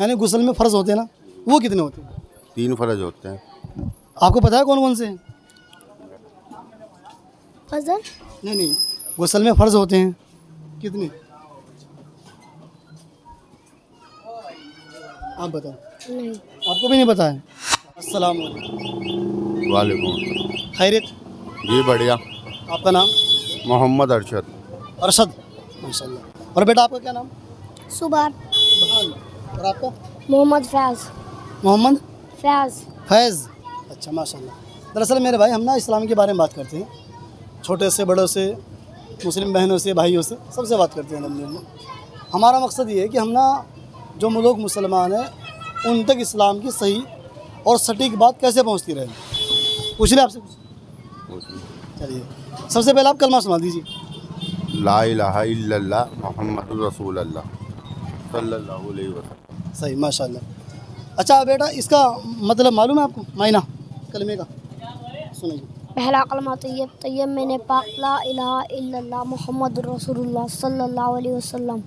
یعنی غسل میں فرض ہوتے ہیں نا، وہ کتنے ہوتے ہیں؟ 3 فرض ہوتے ہیں۔ آپ کو پتہ ہے کون کون سے ہیں؟ فضل نہیں، غسل میں فرض ہوتے ہیں کتنے؟ آپ بتاؤ، نہیں، آپ کو بھی نہیں پتہ ہے؟ السلام علیکم، وعلیکم السلام۔ خیریت؟ جی بڑھیا۔ آپ کا نام؟ محمد ارشد۔ ارشد، ماشاء اللہ۔ اور بیٹا آپ کا کیا نام؟ صبح بحال۔ اور آپ کا؟ محمد فیض محمد فیض فیض، اچھا ماشاء اللہ۔ دراصل میرے بھائی ہم نا اسلام کے بارے میں بات کرتے ہیں، چھوٹے سے بڑوں سے، مسلم بہنوں سے، بھائیوں سے، سب سے بات کرتے ہیں الحمدللہ۔ ہمارا مقصد یہ ہے کہ ہم نا جو لوگ مسلمان ہیں ان تک اسلام کی صحیح اور سٹیک بات کیسے پہنچتی رہے۔ پوچھ لیں آپ سے کچھ؟ چلیے، سب سے پہلے آپ کلمہ سنا دیجیے۔ لا الہ الا اللہ محمد رسول اللہ صلی اللہ علیہ وسلم۔ صحیح، ماشاء اللہ۔ اچھا بیٹا، اس کا مطلب معلوم ہے آپ کو، معنی کلمے کا؟ سنائیے۔ پہلا کلمہ طیب میں نے پاک لا الہ الا اللہ محمد رسول اللہ صلی اللہ علیہ وسلم۔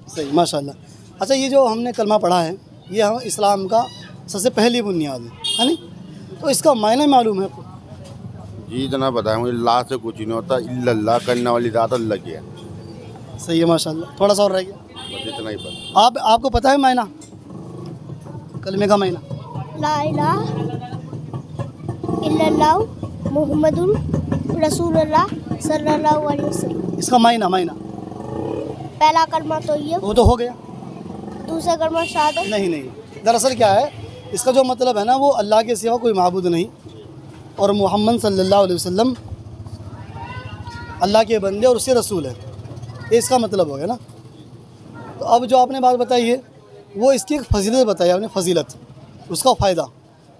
صحیح، ماشاء اللہ۔ اچھا، یہ جو ہم نے کلمہ پڑھا ہے یہ ہم اسلام کا سب سے پہلی بنیاد ہے نا، تو اس کا معنی معلوم ہے آپ کو؟ جی اتنا بتائیں، مجھے اللہ سے کچھ نہیں ہوتا، الا اللہ کرنے والی ذات اللہ کی ہے، صحیح ہے، ماشاء اللہ۔ تھوڑا سا اور رہ گیا، بس اتنا ہی پتا۔ آپ کو پتہ ہے معنی کلمے کا معنی؟ لا الہ الا اللہ محمد رسول اللہ صلی اللہ علیہ وسلم۔ اس کا معنی پہلا کلمہ طیب، وہ تو ہو گیا۔ دوسرا کلمہ شہادت۔ نہیں، دراصل کیا ہے اس کا جو مطلب ہے نا، وہ اللہ کے سوا کوئی معبود نہیں اور محمد صلی اللہ علیہ وسلم اللہ کے بندے اور اس کے رسول ہے، یہ اس کا مطلب ہو گیا نا۔ تو اب جو آپ نے بات بتائی ہے وہ اس کی ایک فضیلت بتائی آپ نے، فضیلت، اس کا فائدہ،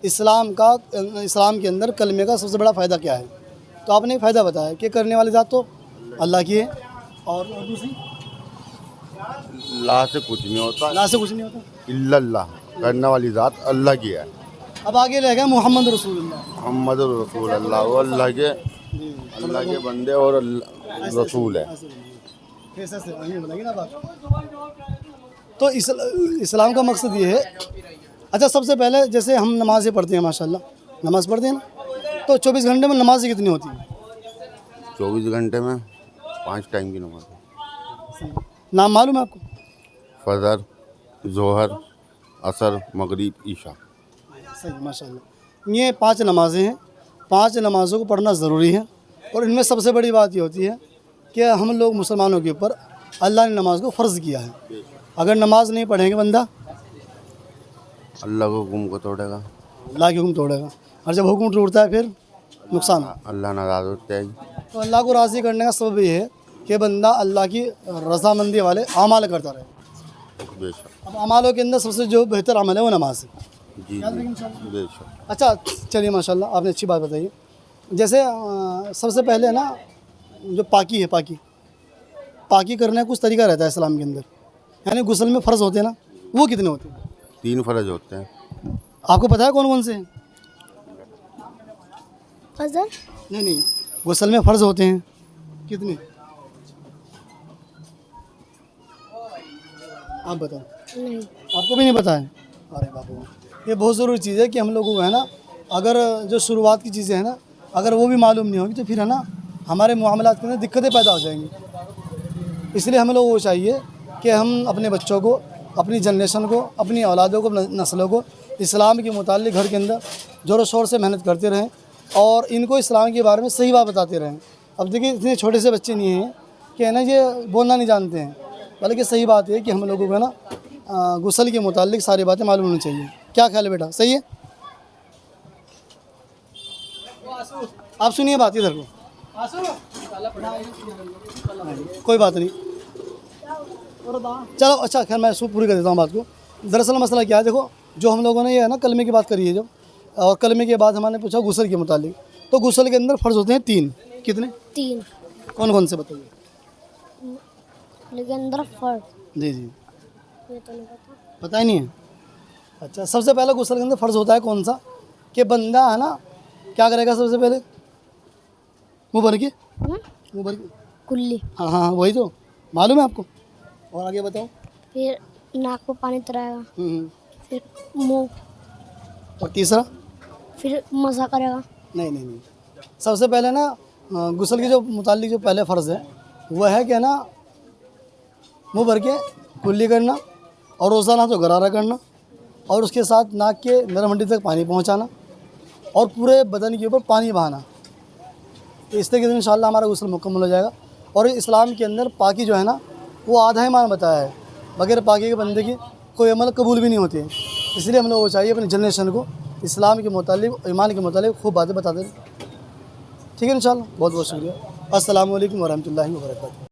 اسلام کے اندر کلمے کا سب سے بڑا فائدہ کیا ہے؟ تو آپ نے فائدہ بتایا کہ کرنے والی ذات تو اللہ کی ہے، اور دوسری اللہ سے کچھ نہیں ہوتا، اللہ سے کچھ نہیں ہوتا۔ الا اللہ کرنے والی ذات اللہ کی ہے، اب آگے لے گا محمد رسول اللہ۔ محمد رسول اللہ، وہ اللہ کے بندے اور رسول ہے۔ تو اسلام کا مقصد یہ ہے۔ اچھا، سب سے پہلے جیسے ہم نمازیں پڑھتے ہیں، ماشاءاللہ نماز پڑھتے ہیں نا، تو 24 گھنٹے میں نمازیں کتنی ہوتی ہیں؟ 24 گھنٹے میں 5 ٹائم کی نماز ہے۔ نام معلوم ہے آپ کو؟ فجر، ظہر، عصر، مغرب، عشاء۔ صحیح، ماشاءاللہ۔ یہ 5 نمازیں ہیں، 5 نمازوں کو پڑھنا ضروری ہے، اور ان میں سب سے بڑی بات یہ ہوتی ہے کہ ہم لوگ مسلمانوں کے اوپر اللہ نے نماز کو فرض کیا ہے۔ اگر نماز نہیں پڑھیں گے بندہ اللہ کو حکم کو توڑے گا، اللہ کے حکم توڑے گا، اور جب حکم ٹوٹتا ہے پھر نقصان ہے۔ اللہ ناراض ہوتے ہیں۔ تو اللہ کو راضی کرنے کا سبب یہ ہے کہ بندہ اللہ کی رضامندی والے اعمال کرتا رہے۔ بے شک، اب اعمالوں کے اندر سب سے جو بہتر عمل ہے وہ نماز ہے۔ جی بے شک۔ اچھا چلیے، ماشاءاللہ آپ نے اچھی بات بتائی۔ جیسے سب سے پہلے نا جو پاکی ہے، پاکی کرنے کا کچھ طریقہ رہتا ہے اسلام کے اندر، یعنی غسل میں فرض ہوتے ہیں نا، وہ کتنے ہوتے ہیں؟ 3 فرض ہوتے ہیں۔ آپ کو پتہ ہے کون کون سے ہیں؟ فضل نہیں، غسل میں فرض ہوتے ہیں کتنے؟ آپ بتاؤ، نہیں، آپ کو بھی نہیں پتہ ہے؟ ارے بابو، یہ بہت ضروری چیز ہے کہ ہم لوگوں کو ہے نا، اگر جو شروعات کی چیزیں ہیں نا اگر وہ بھی معلوم نہیں ہوگی تو پھر ہے نا ہمارے معاملات کے اندر دقتیں پیدا ہو جائیں گی۔ اس لیے ہم لوگوں کو چاہیے کہ ہم اپنے بچوں کو، اپنی جنریشن کو، اپنی اولادوں کو، نسلوں کو اسلام کے متعلق گھر کے اندر زور و شور سے محنت کرتے رہیں اور ان کو اسلام کے بارے میں صحیح بات بتاتے رہیں۔ اب دیکھیں اتنے چھوٹے سے بچے نہیں ہیں کہ ہے نا یہ بولنا نہیں جانتے ہیں، بلکہ صحیح بات ہے کہ ہم لوگوں کو ہے نا غسل کے متعلق ساری باتیں معلوم ہونی چاہیے۔ کیا خیال ہے بیٹا، صحیح ہے؟ آپ سنیے بات ادھر کو، کوئی بات نہیں، چلو اچھا خیر میں پوری کر دیتا ہوں بات کو۔ دراصل مسئلہ کیا ہے، دیکھو جو ہم لوگوں نے یہ ہے نا کلمے کی بات کری ہے جو، اور کلمے کے بعد ہم نے پوچھا غسل کے متعلق، تو غسل کے اندر فرض ہوتے ہیں 3، کتنے؟ 3 کون کون سے بتائیے؟ لیکن اندر فرض جی یہ تو نہیں پتا۔ پتہ ہی نہیں ہے؟ اچھا، سب سے پہلے غسل کے اندر فرض ہوتا ہے کون سا، کہ بندہ ہے نا کیا کرے گا سب سے پہلے؟ منہ بھر کے، منہ بھر کے، کلی، ہاں وہی تو معلوم ہے آپ کو، اور آگے بتاؤ۔ پھر ناک کو پانی ترائے گا، پھر منہ، اور تیسرا؟ پھر مزہ کرے گا. نہیں سب سے پہلے نا غسل کے جو متعلق جو پہلے فرض ہے وہ ہے کہ نا منہ بھر کے کلی کرنا اور روزانہ تو غرارہ کرنا اور اس کے ساتھ ناک کے نرم ہڈی تک پانی پہنچانا اور پورے بدن کے اوپر پانی بہانا. اس طریقے سے انشاءاللہ ہمارا غسل مکمل ہو جائے گا. اور اسلام کے اندر پاکی جو ہے نا وہ آدھا ایمان بتایا ہے. بغیر پاکی کے بندے کی کوئی عمل قبول بھی نہیں ہوتے. اس لیے ہم لوگوں کو چاہیے اپنی جنریشن کو اسلام کے متعلق ایمان کے متعلق خوب باتیں بتا دیں. ٹھیک ہے انشاءاللہ. بہت بہت شکریہ. السلام علیکم ورحمۃ اللہ وبرکاتہ.